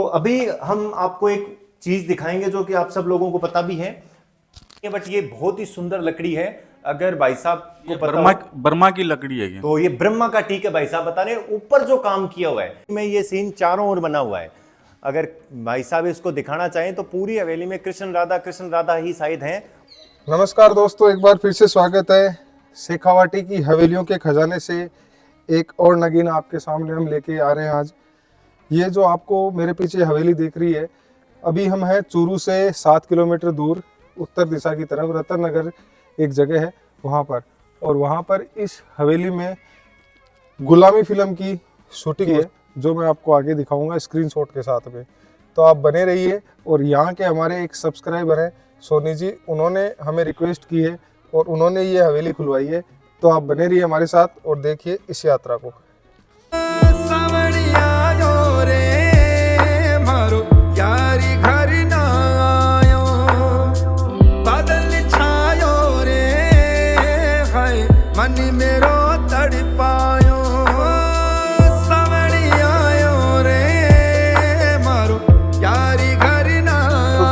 तो अभी हम आपको एक चीज दिखाएंगे जो कि आप सब लोगों को पता भी है, बट ये बहुत ही सुंदर लकड़ी है। अगर भाई साहब को पता हो बर्मा की लकड़ी है ये। तो ये ब्रह्मा का टीक है। भाई साहब बता रहे हैं ऊपर जो काम किया हुआ है में ये सीन चारों ओर बना हुआ है। अगर भाई साहब इसको दिखाना चाहें तो पूरी हवेली में कृष्ण राधा ही शायद हैं। नमस्कार दोस्तों, एक बार फिर से स्वागत है शेखावाटी की हवेलियों के खजाने से। एक और नगीना आपके सामने हम लेके आ रहे हैं आज। ये जो आपको मेरे पीछे हवेली दिख रही है, अभी हम हैं चूरू से 7 किलोमीटर दूर उत्तर दिशा की तरफ रतन नगर एक जगह है वहाँ पर। और वहाँ पर इस हवेली में गुलामी फिल्म की शूटिंग है जो मैं आपको आगे दिखाऊंगा स्क्रीनशॉट के साथ में। तो आप बने रहिए। और यहाँ के हमारे एक सब्सक्राइबर हैं सोनी जी, उन्होंने हमें रिक्वेस्ट की है और उन्होंने ये हवेली खुलवाई है। तो आप बने रहिए हमारे साथ और देखिए इस यात्रा को।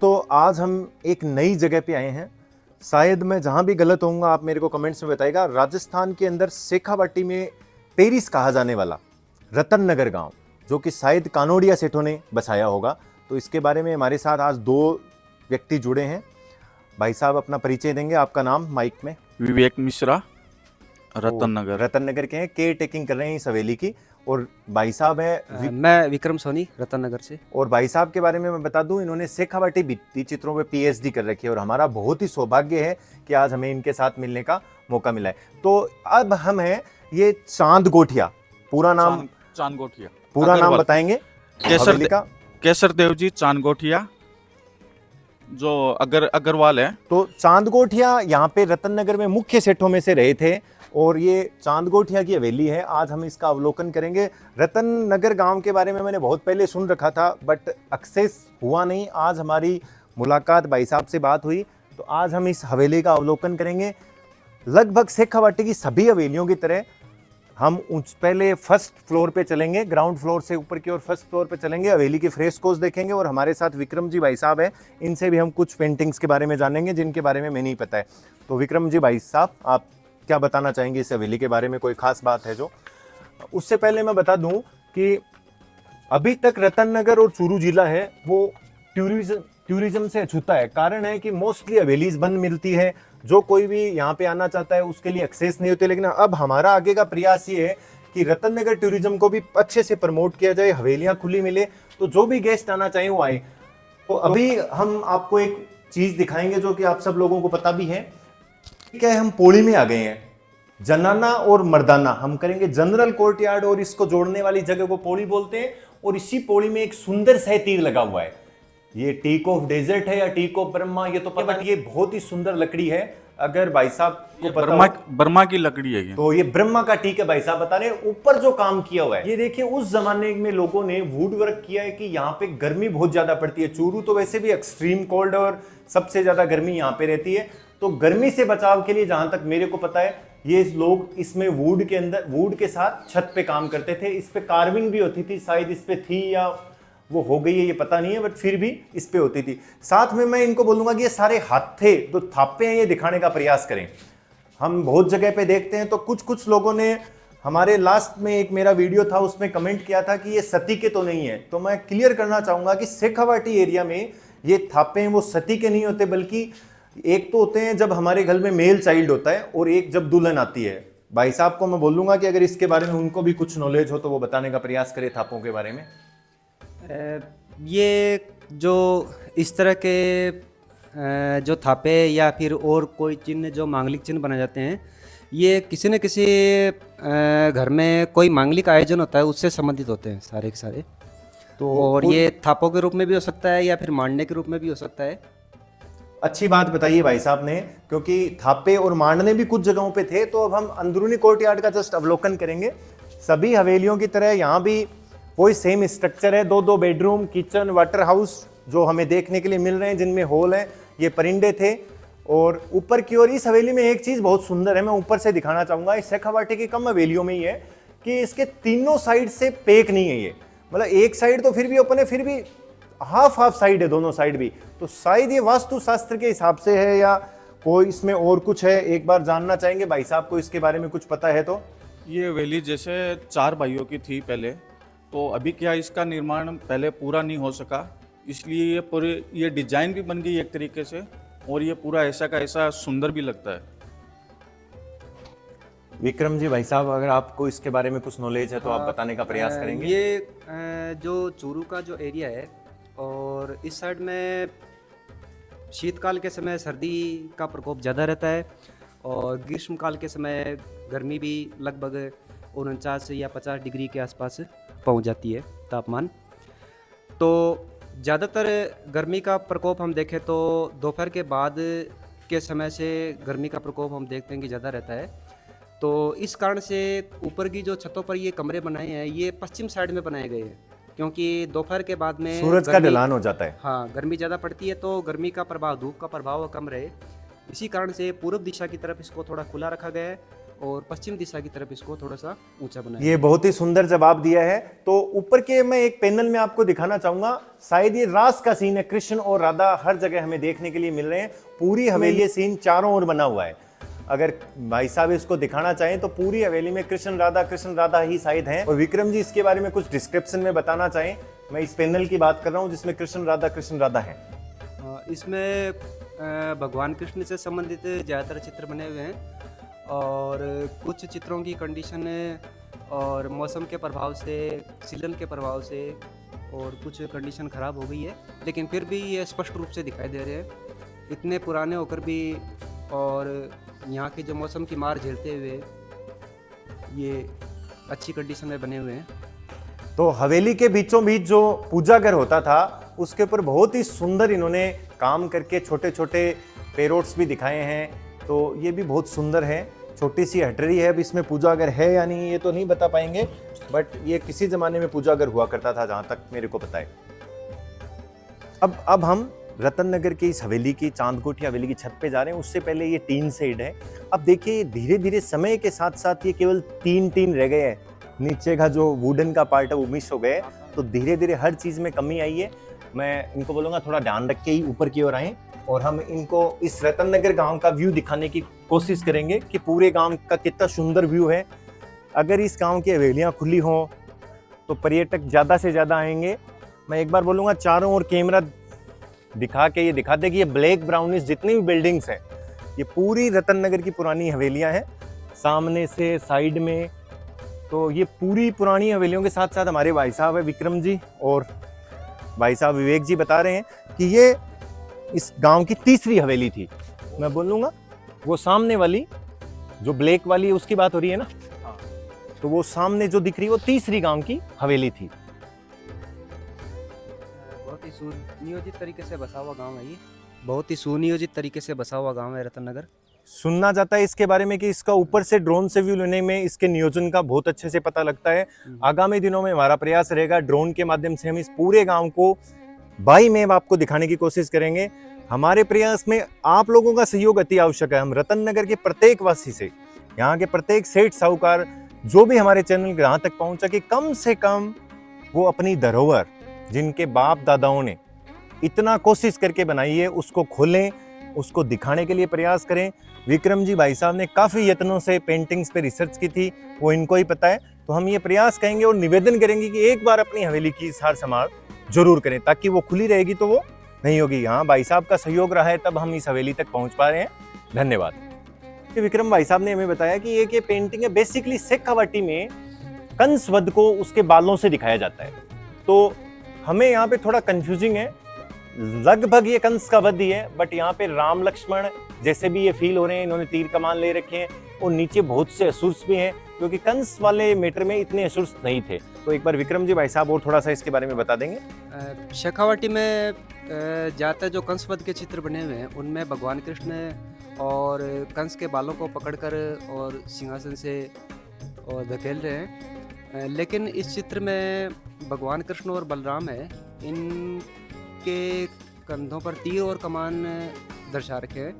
तो आज हम एक नई जगह पे आए हैं। शायद मैं जहां भी गलत होऊंगा आप मेरे को कमेंट्स में बताइएगा। राजस्थान के अंदर शेखावाटी में पेरिस कहा जाने वाला रतन नगर गांव, जो कि शायद कानोडिया सेठों ने बसाया होगा। तो इसके बारे में हमारे साथ आज 2 व्यक्ति जुड़े हैं। भाई साहब अपना परिचय देंगे। आपका नाम माइक में? विवेक मिश्रा, रतन नगर के हैं, केयर टेकिंग कर रहे हैं इस हवेली की। और भाई साहब है मैं विक्रम सोनी, रतन नगर से। और भाई साहब के बारे में मैं बता दूं, इन्होंने शेखावाटी भित्ति चित्रों पे पीएचडी कर रखी है और हमारा बहुत ही सौभाग्य है कि आज हमें इनके साथ मिलने का मौका मिला है। तो अब हम हैं ये चांद गोठिया, पूरा नाम चांद गोठिया, पूरा नाम बताएंगे? केसर देव जी चांद गोठिया जो अग्रवाल है। तो चांद गोठिया यहाँ पे रतन नगर में मुख्य सेठों में से रहे थे और ये चांद गोठिया की हवेली है। आज हम इसका अवलोकन करेंगे। रतन नगर गांव के बारे में मैंने बहुत पहले सुन रखा था बट एक्सेस हुआ नहीं। आज हमारी मुलाकात भाई साहब से बात हुई तो आज हम इस हवेली का अवलोकन करेंगे। लगभग शेखावाटी की सभी हवेलियों की तरह हम पहले फर्स्ट फ्लोर पे चलेंगे, ग्राउंड फ्लोर से ऊपर की ओर फर्स्ट फ्लोर पे चलेंगे, हवेली के फ्रेस्कोस देखेंगे। और हमारे साथ विक्रम जी भाई साहब हैं, इनसे भी हम कुछ पेंटिंग्स के बारे में जानेंगे जिनके बारे में मैं नहीं पता है। तो विक्रम जी भाई साहब, आप क्या बताना चाहेंगे इस हवेली के बारे में? कोई खास बात है जो? उससे पहले मैं बता दूं कि अभी तक रतन नगर और चूरू जिला है वो टूरिज्म से अछूता है। कारण है कि मोस्टली हवेलीज बंद मिलती है, जो कोई भी यहाँ पे आना चाहता है उसके लिए एक्सेस नहीं होते। लेकिन अब हमारा आगे का प्रयास ये है कि रतन नगर टूरिज्म को भी अच्छे से प्रमोट किया जाए, हवेलियां खुली मिले तो जो भी गेस्ट आना चाहे वो आए। तो अभी हम आपको एक चीज दिखाएंगे जो कि आप सब लोगों को पता भी है। क्या है, हम पौड़ी में आ गए हैं। जनाना और मर्दाना हम करेंगे जनरल कोर्टयार्ड और इसको जोड़ने वाली जगह को पौड़ी बोलते हैं। और इसी पौड़ी में एक सुंदर सा तीर लगा हुआ है। ये टीक ऑफ डेजर्ट है या टीक ऑफ ब्रह्मा ये तो पता, बट ये बहुत ही सुंदर लकड़ी है। अगर भाई साहब को पता बर्मा की लकड़ी है ये। तो ये ब्रह्मा का टीक है। भाई साहब बता रहे हैं ऊपर जो काम किया हुआ है ये देखिए, उस जमाने में लोगों ने वुड वर्क किया है कि यहाँ पे गर्मी बहुत ज्यादा पड़ती है। चूरू तो वैसे भी एक्सट्रीम कोल्ड और सबसे ज्यादा गर्मी यहाँ पे रहती है। तो गर्मी से बचाव के लिए जहां तक मेरे को पता है ये लोग इसमें वुड के साथ छत पे काम करते थे। इस पे कार्विंग भी होती थी, शायद इस पे थी या वो हो गई है ये पता नहीं है, बट फिर भी इस पे होती थी। साथ में मैं इनको बोलूंगा कि ये सारे हाथ थे तो थापे हैं, ये दिखाने का प्रयास करें। हम बहुत जगह पे देखते हैं तो कुछ लोगों ने हमारे लास्ट में एक मेरा वीडियो था उसमें कमेंट किया था कि ये सती के तो नहीं है। तो मैं क्लियर करना चाहूंगा कि शेखावाटी एरिया में ये थापे हैं वो सती के नहीं होते, बल्कि एक तो होते हैं जब हमारे घर में मेल चाइल्ड होता है और एक जब दुल्हन आती है। भाई साहब को मैं बोलूंगा कि अगर इसके बारे में उनको भी कुछ नॉलेज हो तो वो बताने का प्रयास करे थापों के बारे में। ये जो इस तरह के जो थापे या फिर और कोई चिन्ह जो मांगलिक चिन्ह बनाए जाते हैं, ये किसी न किसी घर में कोई मांगलिक आयोजन होता है उससे संबंधित होते हैं सारे के सारे। तो और ये थापों के रूप में भी हो सकता है या फिर मांडने के रूप में भी हो सकता है। अच्छी बात बताइए भाई साहब ने, क्योंकि थापे और मांडने भी कुछ जगहों पे थे। तो अब हम अंदरूनी कोर्टयार्ड का जस्ट अवलोकन करेंगे। सभी हवेलियों की तरह यहाँ भी वही सेम स्ट्रक्चर है। 2 बेडरूम, किचन, वाटर हाउस जो हमें देखने के लिए मिल रहे हैं, जिनमें हॉल है। ये परिंदे थे। और ऊपर की ओर इस हवेली में एक चीज बहुत सुंदर है, मैं ऊपर से दिखाना चाहूंगा। इस शेखावाटी की कम हवेलियों में ही है कि इसके तीनों साइड से पेक नहीं है। ये मतलब एक साइड तो फिर भी ओपन है, फिर भी हाफ हाफ साइड है दोनों साइड भी। तो शायद ये वास्तु शास्त्र के हिसाब से है या कोई इसमें और कुछ है, एक बार जानना चाहेंगे भाई साहब को इसके बारे में कुछ पता है तो। ये हवेली जैसे 4 भाइयों की थी पहले, तो अभी क्या इसका निर्माण पहले पूरा नहीं हो सका, इसलिए ये पूरे ये डिजाइन भी बन गई एक तरीके से, और ये पूरा ऐसा का ऐसा सुंदर भी लगता है। विक्रम जी भाई साहब, अगर आपको इसके बारे में कुछ नॉलेज है तो आप बताने का प्रयास करेंगे। ये जो चूरू का जो एरिया है, और इस साइड में शीतकाल के समय सर्दी का प्रकोप ज़्यादा रहता है, और ग्रीष्मकाल के समय गर्मी भी लगभग 49 या 50 डिग्री के आसपास पहुंच जाती है तापमान। तो ज़्यादातर गर्मी का प्रकोप हम देखें तो दोपहर के बाद के समय से गर्मी का प्रकोप हम देखते हैं कि ज़्यादा रहता है। तो इस कारण से ऊपर की जो छतों पर ये कमरे बनाए हैं, ये पश्चिम साइड में बनाए गए हैं, क्योंकि दोपहर के बाद में सूरज का गर्मी- ढलान हो जाता है। हाँ, गर्मी ज़्यादा पड़ती है, तो गर्मी का प्रभाव, धूप का प्रभाव कम रहे, इसी कारण से पूर्व दिशा की तरफ इसको थोड़ा खुला रखा गया है, और पश्चिम दिशा की तरफ इसको थोड़ा सा ऊंचा बनाया। ये बहुत ही सुंदर जवाब दिया है। तो ऊपर के मैं एक पैनल में आपको दिखाना चाहूंगा, शायद ये रास का सीन है। कृष्ण और राधा हर जगह हमें देखने के लिए मिल रहे हैं। पूरी हवेली सीन चारों ओर बना हुआ है। अगर भाई साहब इसको दिखाना चाहें तो पूरी हवेली में कृष्ण राधा ही शायद हैं। और विक्रम जी इसके बारे में कुछ डिस्क्रिप्शन में बताना चाहें। मैं इस पैनल की बात कर रहा हूँ जिसमें कृष्ण राधा है। इसमें भगवान कृष्ण से संबंधित ज़्यादातर चित्र बने हुए हैं, और कुछ चित्रों की कंडीशन और मौसम के प्रभाव से, सीजन के प्रभाव से, और कुछ कंडीशन ख़राब हो गई है, लेकिन फिर भी ये स्पष्ट रूप से दिखाई दे रहे हैं, इतने पुराने होकर भी। और यहाँ के जो मौसम की मार झेलते हुए ये अच्छी कंडीशन में बने हुए हैं। तो हवेली के बीचों बीच जो पूजा घर होता था उसके ऊपर बहुत ही सुंदर इन्होंने काम करके छोटे छोटे पेरोट्स भी दिखाए हैं। तो ये भी बहुत सुंदर है। छोटी सी हटरी है, अब इसमें पूजा घर है या नहीं ये तो नहीं बता पाएंगे, बट ये किसी जमाने में पूजा घर हुआ करता था जहां तक मेरे को पता है। अब हम रतन नगर की इस हवेली की, चांदकोठी हवेली की छत पे जा रहे हैं। उससे पहले ये टीन शेड है। अब देखिए धीरे धीरे समय के साथ साथ ये केवल तीन रह गए हैं। नीचे का जो वुडन का पार्ट है वो मिस हो गए, तो धीरे धीरे हर चीज में कमी आई है। मैं इनको बोलूंगा थोड़ा ध्यान रख के ही ऊपर की ओर आए, और हम इनको इस रतन नगर गांव का व्यू दिखाने की कोशिश करेंगे कि पूरे गांव का कितना सुंदर व्यू है। अगर इस गांव की हवेलियां खुली हों तो पर्यटक ज़्यादा से ज़्यादा आएंगे। मैं एक बार बोलूँगा चारों ओर कैमरा दिखा के ये दिखा दे कि ये ब्लैक ब्राउनिश जितनी भी बिल्डिंग्स हैं ये पूरी रतन नगर की पुरानी हवेलियाँ हैं। सामने से साइड में तो ये पूरी पुरानी हवेलियों के साथ साथ हमारे भाई साहब है विक्रम जी और भाई साहब विवेक जी बता रहे हैं कि ये इस गांव की तीसरी हवेली थी। मैं बोलूँगा वो सामने वाली जो ब्लैक वाली है उसकी बात हो रही है ना, तो वो सामने जो दिख रही है वो तीसरी गांव की हवेली थी। बहुत ही सुनियोजित तरीके से बसा हुआ गांव है ये, बहुत ही सुनियोजित तरीके से बसा हुआ गांव है रतन नगर। सुनना जाता है इसके बारे में कि इसका ऊपर से ड्रोन से व्यू लेने में इसके नियोजन का बहुत अच्छे से पता लगता है। आगामी दिनों में हमारा प्रयास रहेगा ड्रोन के माध्यम से हम इस पूरे गांव को बाई मैप आपको दिखाने की कोशिश करेंगे। हमारे प्रयास में आप लोगों का सहयोग अति आवश्यक है। हम रतन नगर के प्रत्येक वासी से, यहाँ के प्रत्येक सेठ साहूकार जो भी हमारे चैनल यहाँ तक पहुंचा कि कम से कम वो अपनी धरोहर जिनके बाप दादाओं ने इतना कोशिश करके बनाई है उसको खोलें, उसको दिखाने के लिए प्रयास करें। विक्रम जी भाई साहब ने काफ़ी यत्नों से पेंटिंग्स पे रिसर्च की थी, वो इनको ही पता है। तो हम ये प्रयास करेंगे और निवेदन करेंगे कि एक बार अपनी हवेली की सार संभाल जरूर करें, ताकि वो खुली रहेगी तो वो नहीं होगी। हाँ, भाई साहब का सहयोग रहा है तब हम इस हवेली तक पहुंच पा रहे हैं। धन्यवाद। विक्रम भाई साहब ने हमें बताया कि एक ये पेंटिंग है बेसिकली शेखावाटी में कंस वध को उसके बालों से दिखाया जाता है। तो हमें यहाँ पे थोड़ा कंफ्यूजिंग है, लगभग ये कंस का वध ही है, बट यहाँ पे राम लक्ष्मण जैसे भी ये फील हो रहे हैं, इन्होंने तीर कमान ले रखे हैं और नीचे बहुत से असुर्स भी हैं, क्योंकि कंस वाले मैटर में इतने असुर्स नहीं थे। तो एक बार विक्रम जी भाई साहब और थोड़ा सा इसके बारे में बता देंगे। शेखावाटी में ज़्यादातर जो कंस वध के चित्र बने हुए हैं उनमें भगवान कृष्ण और कंस के बालों को पकड़कर और सिंहासन से और धकेल रहे हैं, लेकिन इस चित्र में भगवान कृष्ण और बलराम है, इनके कंधों पर तीर और कमान दर्शा रखे हैं।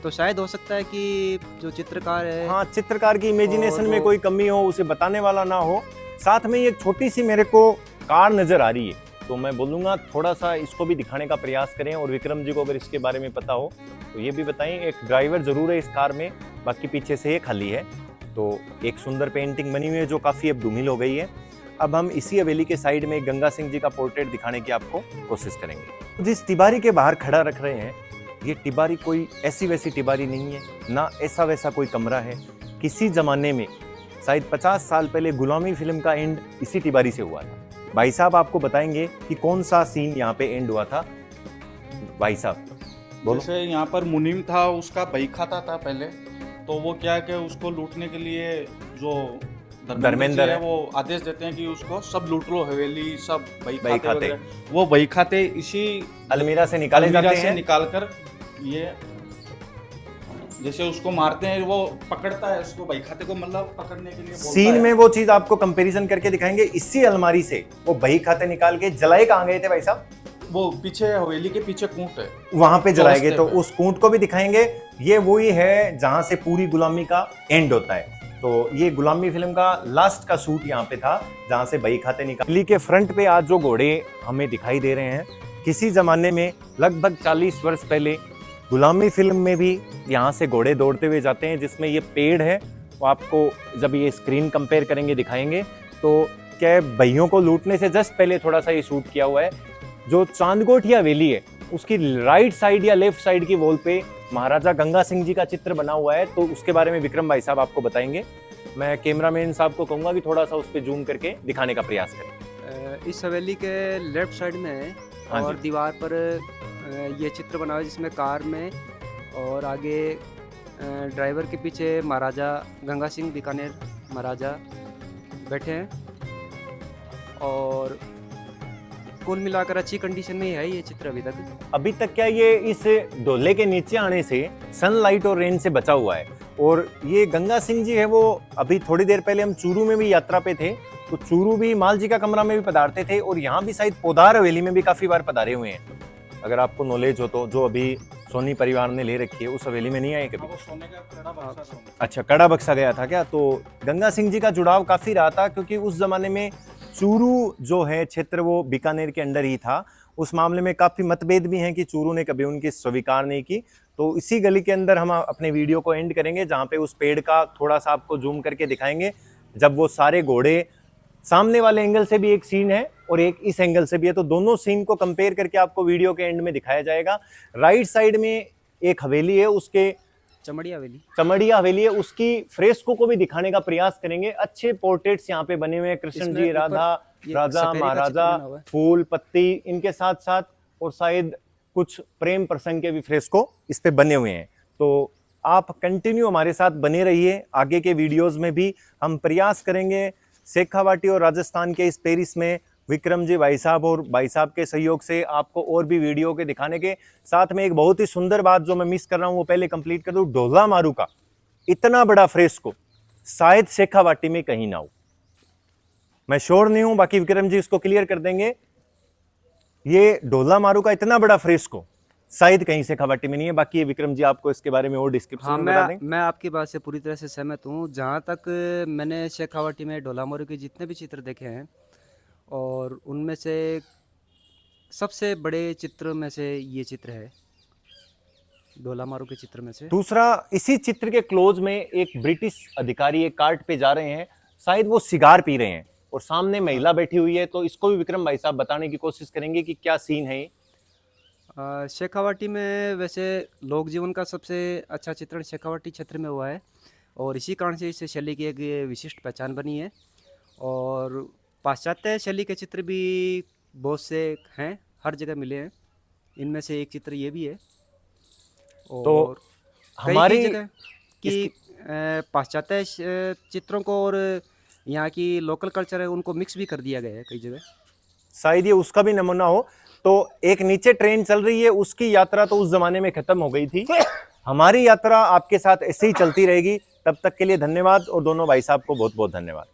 तो शायद हो सकता है कि जो चित्रकार है, हाँ, चित्रकार की इमेजिनेशन में कोई कमी हो, उसे बताने वाला ना हो। साथ में ये छोटी सी मेरे को कार नजर आ रही है, तो मैं बोलूँगा थोड़ा सा इसको भी दिखाने का प्रयास करें। और विक्रम जी को अगर इसके बारे में पता हो तो ये भी बताएं। एक ड्राइवर जरूर है इस कार में, बाकी पीछे से ये खाली है। तो एक सुंदर पेंटिंग बनी हुई है जो काफ़ी अब धूमिल हो गई है। अब हम इसी हवेली के साइड में गंगा सिंह जी का पोर्ट्रेट दिखाने की आपको कोशिश करेंगे। जिस तिबारी के बाहर खड़ा रख रहे हैं, ये तिबारी कोई ऐसी वैसी तिबारी नहीं है, ना ऐसा वैसा कोई कमरा है। किसी जमाने में शायद 50 साल पहले गुलामी फिल्म का एंड इसी तिबारी से हुआ था। भाई साहब आपको बताएंगे कि कौन सा सीन यहाँ पे एंड हुआ था। भाई साहब बोलो। जैसे यहाँ पर मुनीम था, उसका बही खाता था पहले, तो वो क्या है कि उसको लूटने के लिए जो धर्मेंद्र है वो आदेश देते हैं कि उसको सब लूट लो, हवेली सब बही खाते वगैरह। वो बही खाते इसी अलमीरा से निकाले जाते हैं, निकाल कर ये जैसे उसको मारते हैं, वो पकड़ता है उसको बही खाते को, मतलब पकड़ने के लिए सीन में वो चीज आपको कंपैरिजन करके दिखाएंगे। इसी अलमारी से वो बही खाते निकाल के जलाए कहाँ गए थे भाई साहब? वो पीछे हवेली के पीछे कूट है, वहां पे जलाए गए, तो उस कूट को भी दिखाएंगे। ये वही है जहां से पूरी गुलामी का एंड होता है। तो ये गुलामी फिल्म का लास्ट का शूट यहाँ पे था जहां से बही खाते निकाली के फ्रंट पे आज जो घोड़े हमें दिखाई दे रहे हैं, किसी जमाने में लगभग 40 वर्ष पहले गुलामी फिल्म में भी यहाँ से घोड़े दौड़ते हुए जाते हैं। जिसमें ये पेड़ है, वो आपको जब ये स्क्रीन कंपेयर करेंगे दिखाएंगे। तो क्या बहियों को लूटने से जस्ट पहले थोड़ा सा ये शूट किया हुआ है। जो चांदगोठिया हवेली है उसकी राइट साइड या लेफ्ट साइड की वॉल पे महाराजा गंगा सिंह जी का चित्र बना हुआ है। तो उसके बारे में विक्रम भाई साहब आपको बताएंगे। मैं कैमरामैन साहब को कहूँगा कि थोड़ा सा उस पर जूम करके दिखाने का प्रयास करें। इस हवेली के लेफ्ट साइड में है हाँ और जी। दीवार पर ये चित्र बना हुआ है जिसमें कार में और आगे ड्राइवर के पीछे महाराजा गंगा सिंह बीकानेर महाराजा बैठे हैं। और कुल मिलाकर अच्छी कंडीशन में है ये चित्र अभी तक। क्या ये इस डोले के नीचे आने से सनलाइट और रेन से बचा हुआ है। और ये गंगा सिंह जी है, वो अभी थोड़ी देर पहले हम चूरू में भी यात्रा पे थे, तो चूरू भी माल जी का कमरा में भी पधारते थे और यहाँ भी शायद पोदार हवेली में भी काफी बार पधारे हुए हैं। अगर आपको नॉलेज हो तो, जो अभी सोनी परिवार ने ले रखी है उस हवेली में नहीं आए कभी? वो सोने का कड़ा बक्सा था। अच्छा, कड़ा बक्सा गया था क्या? तो गंगा सिंह जी का जुड़ाव काफी रहा था, क्योंकि उस जमाने में चूरू जो है क्षेत्र वो बीकानेर के अंडर ही था। उस मामले में काफी मतभेद भी हैं कि चूरू ने कभी उनकी स्वीकार नहीं की। तो इसी गली के अंदर हम अपने वीडियो को एंड करेंगे, जहाँ पे उस पेड़ का थोड़ा सा आपको जूम करके दिखाएंगे। जब वो सारे घोड़े, सामने वाले एंगल से भी एक सीन है और एक इस एंगल से भी है, तो दोनों सीन को कंपेयर करके आपको वीडियो के एंड में दिखाया जाएगा। राइट साइड में एक हवेली है, उसके चमड़िया हवेली है, उसकी फ्रेस्को को भी दिखाने का प्रयास करेंगे। अच्छे पोर्ट्रेट्स यहाँ पे बने हुए हैं, कृष्ण जी, राधा, राजा, महाराजा, फूल पत्ती, इनके साथ साथ और शायद कुछ प्रेम प्रसंग के भी फ्रेस्को इस पे बने हुए हैं। तो आप कंटिन्यू हमारे साथ बने रहिए। आगे के वीडियोस में भी हम प्रयास करेंगे शेखावाटी और राजस्थान के इस पेरिस में विक्रम जी भाई साहब और भाई साहब के सहयोग से आपको और भी वीडियो के दिखाने के साथ में एक बहुत ही सुंदर बात जो मैं मिस कर रहा हूं वो पहले कंप्लीट कर दूं। ढोला मारू का इतना बड़ा फ्रेस्को शायद शेखावाटी में कहीं ना हो, मैं श्योर नहीं हूं, बाकी विक्रम जी इसको क्लियर कर देंगे। ये ढोला मारू का इतना बड़ा फ्रेस्को शायद कहीं शेखावाटी में नहीं है। बाकी ये विक्रम जी आपको इसके बारे में और डिस्क्रिप्शन में बता दें। मैं आपकी बात से पूरी तरह से सहमत हूँ। जहाँ तक मैंने शेखावाटी में ढोला मारू के जितने भी चित्र देखे हैं और उनमें से सबसे बड़े चित्र में से ये चित्र है, ढोला मारू के चित्र में से। दूसरा, इसी चित्र के क्लोज में एक ब्रिटिश अधिकारी एक कार्ट पे जा रहे हैं, शायद वो सिगार पी रहे हैं और सामने महिला बैठी हुई है। तो इसको भी विक्रम भाई साहब बताने की कोशिश करेंगे कि क्या सीन है। शेखावाटी में वैसे लोक जीवन का सबसे अच्छा चित्रण शेखावाटी क्षेत्र में हुआ है और इसी कारण से इस शैली की एक विशिष्ट पहचान बनी है। और पाश्चात्य शैली के चित्र भी बहुत से हैं, हर जगह मिले हैं। इनमें से एक चित्र ये भी है। और तो कई हमारी जगह कि पाश्चात्य चित्रों को और यहाँ की लोकल कल्चर है उनको मिक्स भी कर दिया गया है कई जगह। शायद ये उसका भी नमूना हो। तो एक नीचे ट्रेन चल रही है, उसकी यात्रा तो उस जमाने में खत्म हो गई थी। हमारी यात्रा आपके साथ ऐसे ही चलती रहेगी। तब तक के लिए धन्यवाद और दोनों भाई साहब को बहुत बहुत धन्यवाद।